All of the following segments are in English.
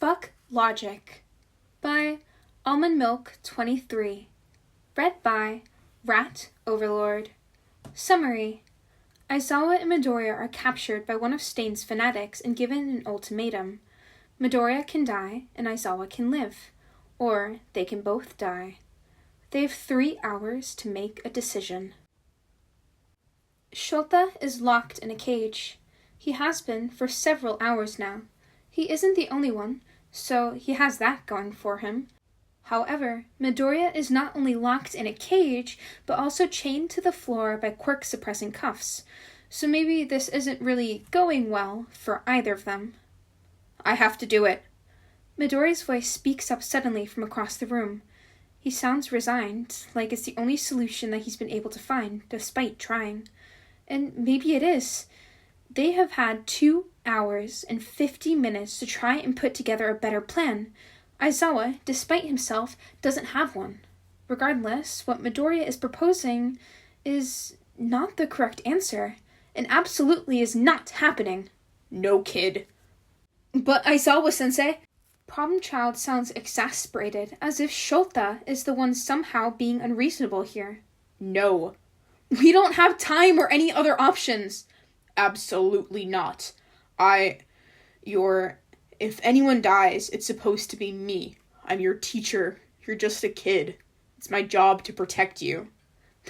Fuck Logic by Almond Milk23. Read by Rat Overlord. Summary. Aizawa and Midoriya are captured by one of Stain's fanatics and given an ultimatum. Midoriya can die and Aizawa can live, or they can both die. They have 3 hours to make a decision. Shota is locked in a cage. He has been for several hours now. He isn't the only one, so he has that going for him. However, Midoriya is not only locked in a cage, but also chained to the floor by quirk-suppressing cuffs, so maybe this isn't really going well for either of them. I have to do it. Midoriya's voice speaks up suddenly from across the room. He sounds resigned, like it's the only solution that he's been able to find, despite trying. And maybe it is. They have had 2 hours and 50 minutes to try and put together a better plan. Aizawa, despite himself, doesn't have one. Regardless, what Midoriya is proposing is not the correct answer, and absolutely is not happening. No, kid. But Aizawa-sensei... Problem Child sounds exasperated, as if Shota is the one somehow being unreasonable here. No. We don't have time or any other options. Absolutely not. If anyone dies, it's supposed to be me. I'm your teacher. You're just a kid. It's my job to protect you.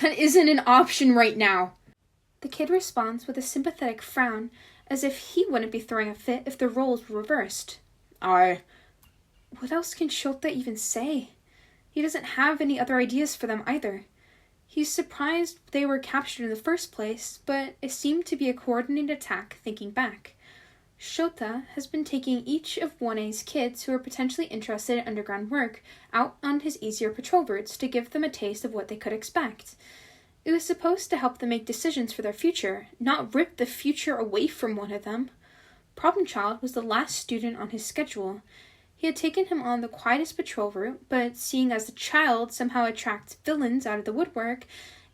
That isn't an option right now. The kid responds with a sympathetic frown, as if he wouldn't be throwing a fit if the roles were reversed. What else can Shota even say? He doesn't have any other ideas for them either. He's surprised they were captured in the first place, but it seemed to be a coordinated attack thinking back. Shota has been taking each of 1A's kids who are potentially interested in underground work out on his easier patrol routes to give them a taste of what they could expect. It was supposed to help them make decisions for their future, not rip the future away from one of them. Problem Child was the last student on his schedule. He had taken him on the quietest patrol route, but seeing as the child somehow attracts villains out of the woodwork,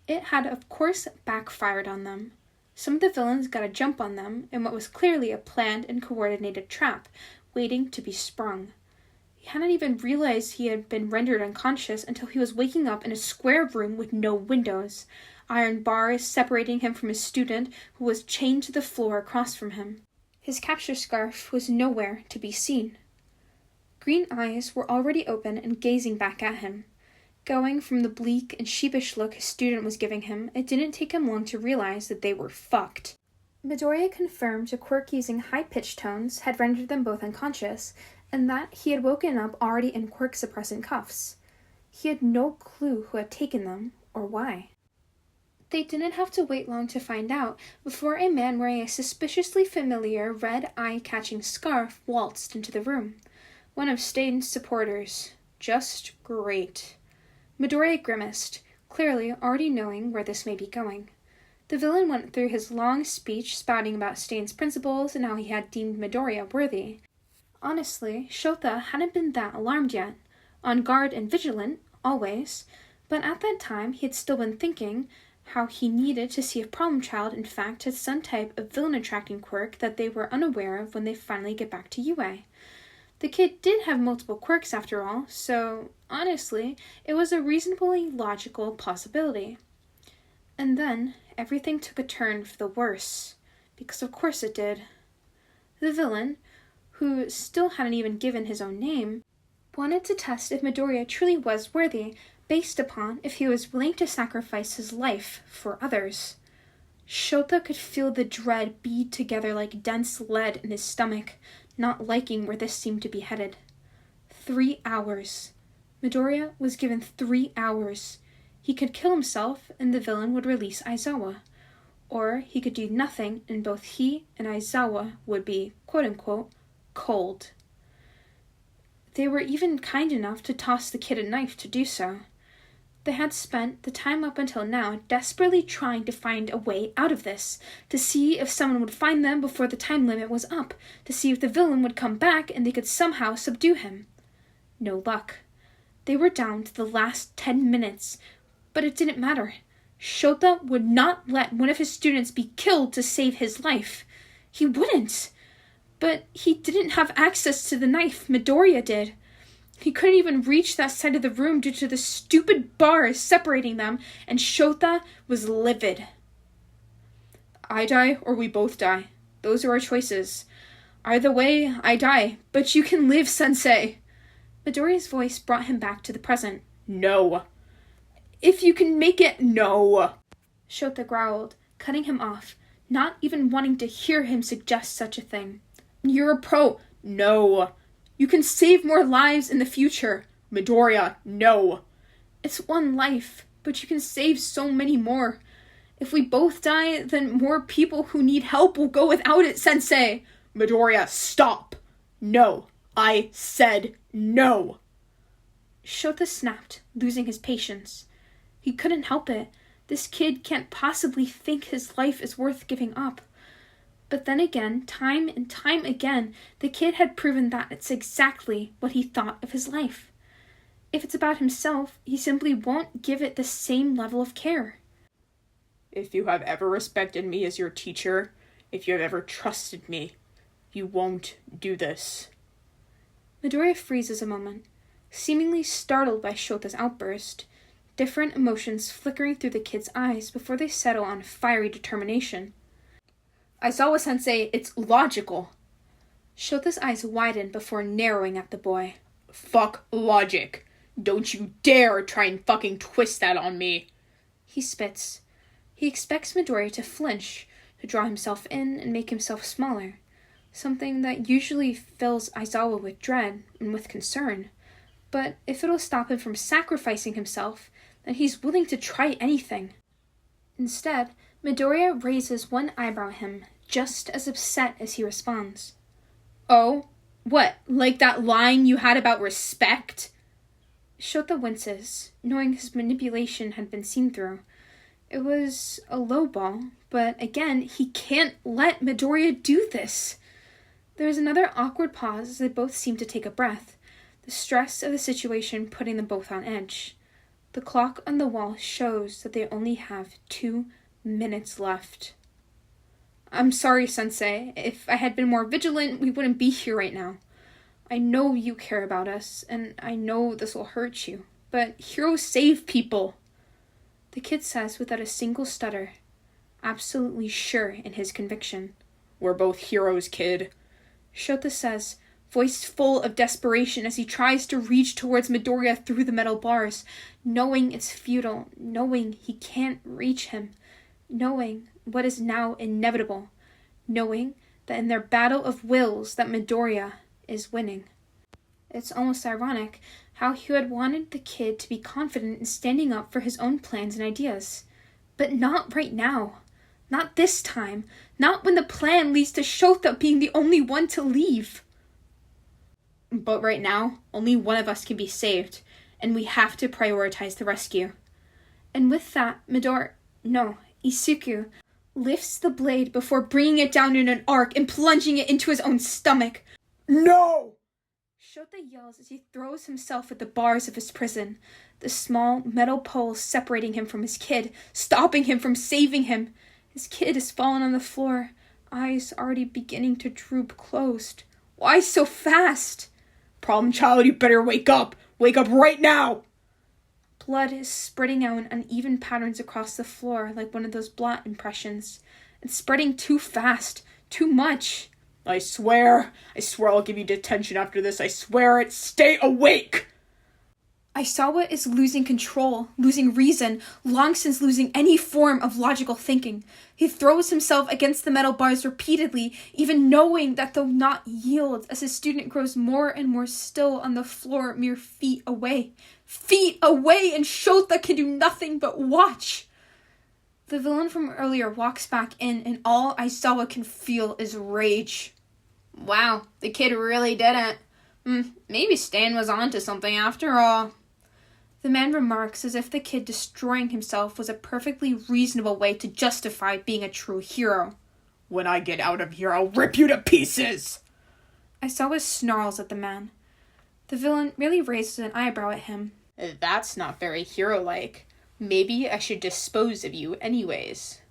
it had of course backfired on them. Some of the villains got a jump on them in what was clearly a planned and coordinated trap, waiting to be sprung. He hadn't even realized he had been rendered unconscious until he was waking up in a square room with no windows, iron bars separating him from his student who was chained to the floor across from him. His capture scarf was nowhere to be seen. Green eyes were already open and gazing back at him. Going from the bleak and sheepish look his student was giving him, it didn't take him long to realize that they were fucked. Midoriya confirmed a quirk using high-pitched tones had rendered them both unconscious, and that he had woken up already in quirk-suppressing cuffs. He had no clue who had taken them, or why. They didn't have to wait long to find out before a man wearing a suspiciously familiar red eye-catching scarf waltzed into the room. One of Stain's supporters. Just great. Midoriya grimaced, clearly already knowing where this may be going. The villain went through his long speech spouting about Stain's principles and how he had deemed Midoriya worthy. Honestly, Shota hadn't been that alarmed yet. On guard and vigilant, always, but at that time he had still been thinking how he needed to see if Problem Child in fact had some type of villain-attracting quirk that they were unaware of when they finally get back to UA. The kid did have multiple quirks after all, so, honestly, it was a reasonably logical possibility. And then, everything took a turn for the worse, because of course it did. The villain, who still hadn't even given his own name, wanted to test if Midoriya truly was worthy, based upon if he was willing to sacrifice his life for others. Shota could feel the dread bead together like dense lead in his stomach, not liking where this seemed to be headed. 3 hours. Midoriya was given 3 hours. He could kill himself and the villain would release Aizawa. Or he could do nothing and both he and Aizawa would be, quote-unquote, cold. They were even kind enough to toss the kid a knife to do so. They had spent the time up until now desperately trying to find a way out of this, to see if someone would find them before the time limit was up, to see if the villain would come back and they could somehow subdue him. No luck. They were down to the last 10 minutes, but it didn't matter. Shota would not let one of his students be killed to save his life. He wouldn't. But he didn't have access to the knife. Midoriya did. He couldn't even reach that side of the room due to the stupid bars separating them, and Shota was livid. I die or we both die. Those are our choices. Either way, I die, but you can live, Sensei. Midoriya's voice brought him back to the present. No. If you can make it, no. Shota growled, cutting him off, not even wanting to hear him suggest such a thing. You're a pro. No. You can save more lives in the future. Midoriya, no. It's one life, but you can save so many more. If we both die, then more people who need help will go without it, Sensei. Midoriya, stop. No. I said no. Shota snapped, losing his patience. He couldn't help it. This kid can't possibly think his life is worth giving up. But then again, time and time again, the kid had proven that it's exactly what he thought of his life. If it's about himself, he simply won't give it the same level of care. If you have ever respected me as your teacher, if you have ever trusted me, you won't do this. Midoriya freezes a moment, seemingly startled by Shota's outburst, different emotions flickering through the kid's eyes before they settle on fiery determination. Aizawa-sensei, it's logical. Shota's eyes widen before narrowing at the boy. Fuck logic. Don't you dare try and fucking twist that on me. He spits. He expects Midoriya to flinch, to draw himself in and make himself smaller, something that usually fills Aizawa with dread and with concern. But if it'll stop him from sacrificing himself, then he's willing to try anything. Instead, Midoriya raises one eyebrow at him, just as upset as he responds. Oh? What, like that line you had about respect? Shota winces, knowing his manipulation had been seen through. It was a low ball, but again, he can't let Midoriya do this. There is another awkward pause as they both seem to take a breath, the stress of the situation putting them both on edge. The clock on the wall shows that they only have 2 minutes left. I'm sorry, Sensei. If I had been more vigilant, we wouldn't be here right now. I know you care about us, and I know this will hurt you, but heroes save people. The kid says without a single stutter, absolutely sure in his conviction. We're both heroes, kid. Shota says, voice full of desperation as he tries to reach towards Midoriya through the metal bars, knowing it's futile, knowing he can't reach him, knowing what is now inevitable, knowing that in their battle of wills that Midoriya is winning. It's almost ironic how he had wanted the kid to be confident in standing up for his own plans and ideas. But not right now. Not this time. Not when the plan leads to Shota being the only one to leave. But right now, only one of us can be saved, and we have to prioritize the rescue. And with that, Isuku lifts the blade before bringing it down in an arc and plunging it into his own stomach. No! Shota yells as he throws himself at the bars of his prison, the small metal poles separating him from his kid, stopping him from saving him. His kid has fallen on the floor, eyes already beginning to droop closed. Why so fast? Problem child, you better wake up! Wake up right now! Blood is spreading out in uneven patterns across the floor like one of those blot impressions. It's spreading too fast, too much. I swear I'll give you detention after this. I swear it. Stay awake! Aizawa is losing control, losing reason, long since losing any form of logical thinking. He throws himself against the metal bars repeatedly, even knowing that they'll not yield as his student grows more and more still on the floor mere feet away. Feet away, and Shota can do nothing but watch. The villain from earlier walks back in, and all Aizawa can feel is rage. Wow, the kid really didn't. Maybe Stan was onto something after all. The man remarks as if the kid destroying himself was a perfectly reasonable way to justify being a true hero. When I get out of here, I'll rip you to pieces! Aizawa snarls at the man. The villain really raises an eyebrow at him. That's not very hero-like. Maybe I should dispose of you anyways.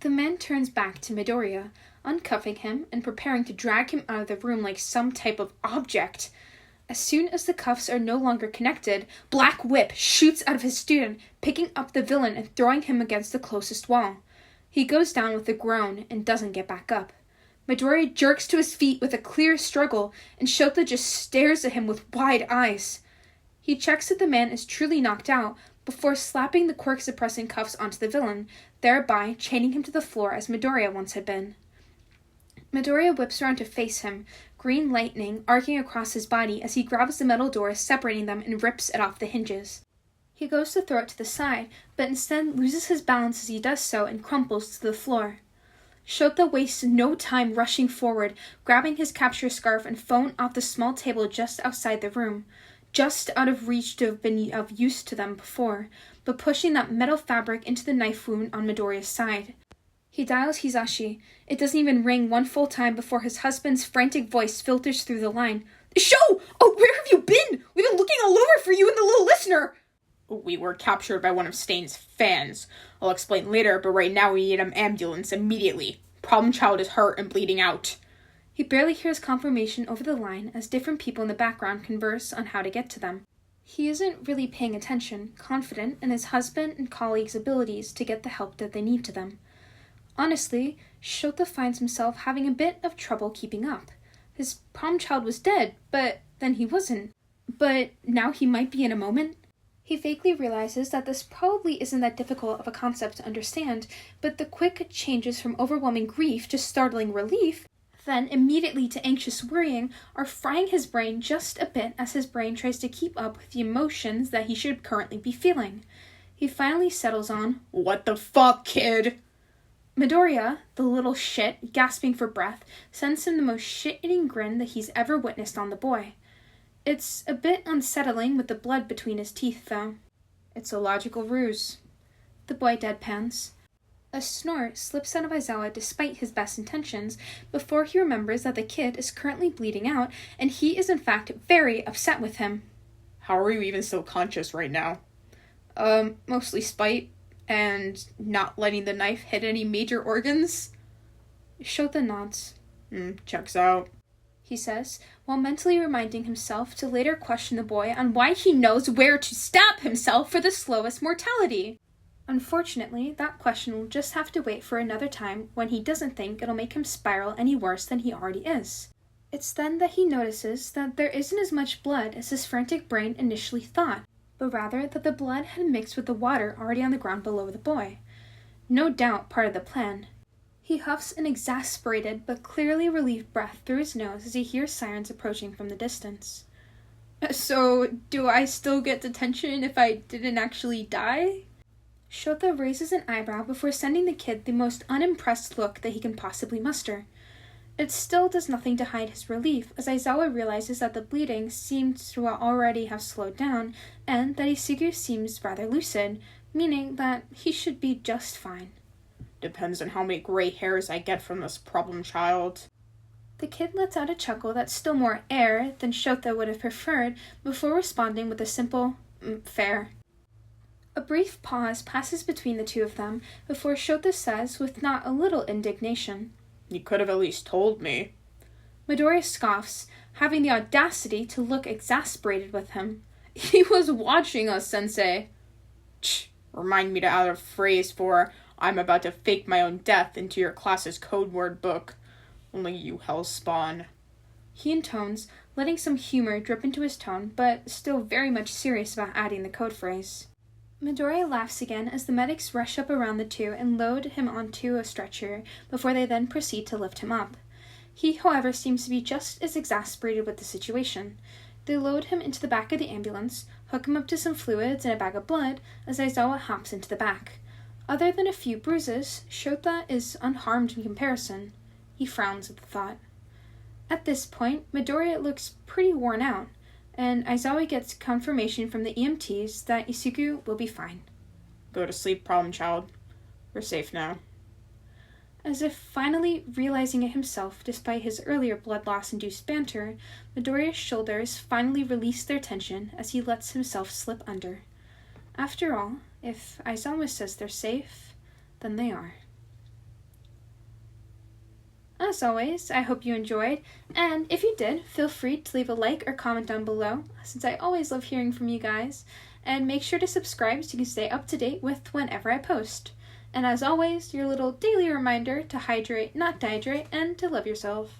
The man turns back to Midoriya, uncuffing him and preparing to drag him out of the room like some type of object. As soon as the cuffs are no longer connected, Black Whip shoots out of his student, picking up the villain and throwing him against the closest wall. He goes down with a groan and doesn't get back up. Midoriya jerks to his feet with a clear struggle, and Shota just stares at him with wide eyes. He checks that the man is truly knocked out before slapping the quirk-suppressing cuffs onto the villain, thereby chaining him to the floor as Midoriya once had been. Midoriya whips around to face him, green lightning arcing across his body as he grabs the metal door separating them and rips it off the hinges. He goes to throw it to the side, but instead loses his balance as he does so and crumples to the floor. Shota wastes no time rushing forward, grabbing his capture scarf and phone off the small table just outside the room, just out of reach to have been of use to them before, but pushing that metal fabric into the knife wound on Midoriya's side. He dials Hisashi. It doesn't even ring one full time before his husband's frantic voice filters through the line. "Sho! Oh, where have you been? We've been looking all over for you and the little listener!" "We were captured by one of Stain's fans. I'll explain later, but right now we need an ambulance immediately. Problem child is hurt and bleeding out." He barely hears confirmation over the line as different people in the background converse on how to get to them. He isn't really paying attention, confident in his husband and colleagues' abilities to get the help that they need to them. Honestly, Shota finds himself having a bit of trouble keeping up. His prom child was dead, but then he wasn't. But now he might be in a moment. He vaguely realizes that this probably isn't that difficult of a concept to understand, but the quick changes from overwhelming grief to startling relief, then immediately to anxious worrying, are frying his brain just a bit as his brain tries to keep up with the emotions that he should currently be feeling. He finally settles on, "What the fuck, kid?" Midoriya, the little shit, gasping for breath, sends him the most shit-eating grin that he's ever witnessed on the boy. It's a bit unsettling with the blood between his teeth, though. "It's a logical ruse." The boy deadpans. A snort slips out of Aizawa despite his best intentions, before he remembers that the kid is currently bleeding out, and he is in fact very upset with him. "How are you even still conscious right now?" Mostly spite, and not letting the knife hit any major organs." Shota nods. Checks out," he says, while mentally reminding himself to later question the boy on why he knows where to stab himself for the slowest mortality. Unfortunately, that question will just have to wait for another time when he doesn't think it'll make him spiral any worse than he already is. It's then that he notices that there isn't as much blood as his frantic brain initially thought, but rather that the blood had mixed with the water already on the ground below the boy. No doubt part of the plan. He huffs an exasperated but clearly relieved breath through his nose as he hears sirens approaching from the distance. "So, do I still get detention if I didn't actually die?" Shota raises an eyebrow before sending the kid the most unimpressed look that he can possibly muster. It still does nothing to hide his relief, as Aizawa realizes that the bleeding seems to already have slowed down, and that Isugu seems rather lucid, meaning that he should be just fine. "Depends on how many gray hairs I get from this problem child." The kid lets out a chuckle that's still more air than Shota would have preferred, before responding with a simple, fair. A brief pause passes between the two of them, before Shota says with not a little indignation, "You could have at least told me." Midoriya scoffs, having the audacity to look exasperated with him. "He was watching us, sensei." Remind me to add a phrase for "I'm about to fake my own death" into your class's code word book. Only you hellspawn. He intones, letting some humor drip into his tone, but still very much serious about adding the code phrase. Midoriya laughs again as the medics rush up around the two and load him onto a stretcher before they then proceed to lift him up. He, however, seems to be just as exasperated with the situation. They load him into the back of the ambulance, hook him up to some fluids and a bag of blood as Aizawa hops into the back. Other than a few bruises, Shota is unharmed in comparison. He frowns at the thought. At this point, Midoriya looks pretty worn out, and Aizawa gets confirmation from the EMTs that Isugu will be fine. "Go to sleep, problem child. We're safe now." As if finally realizing it himself despite his earlier blood loss-induced banter, Midoriya's shoulders finally release their tension as he lets himself slip under. After all, if Aizawa says they're safe, then they are. As always, I hope you enjoyed, and if you did, feel free to leave a like or comment down below, since I always love hearing from you guys, and make sure to subscribe so you can stay up to date with whenever I post. And as always, your little daily reminder to hydrate, not dehydrate, and to love yourself.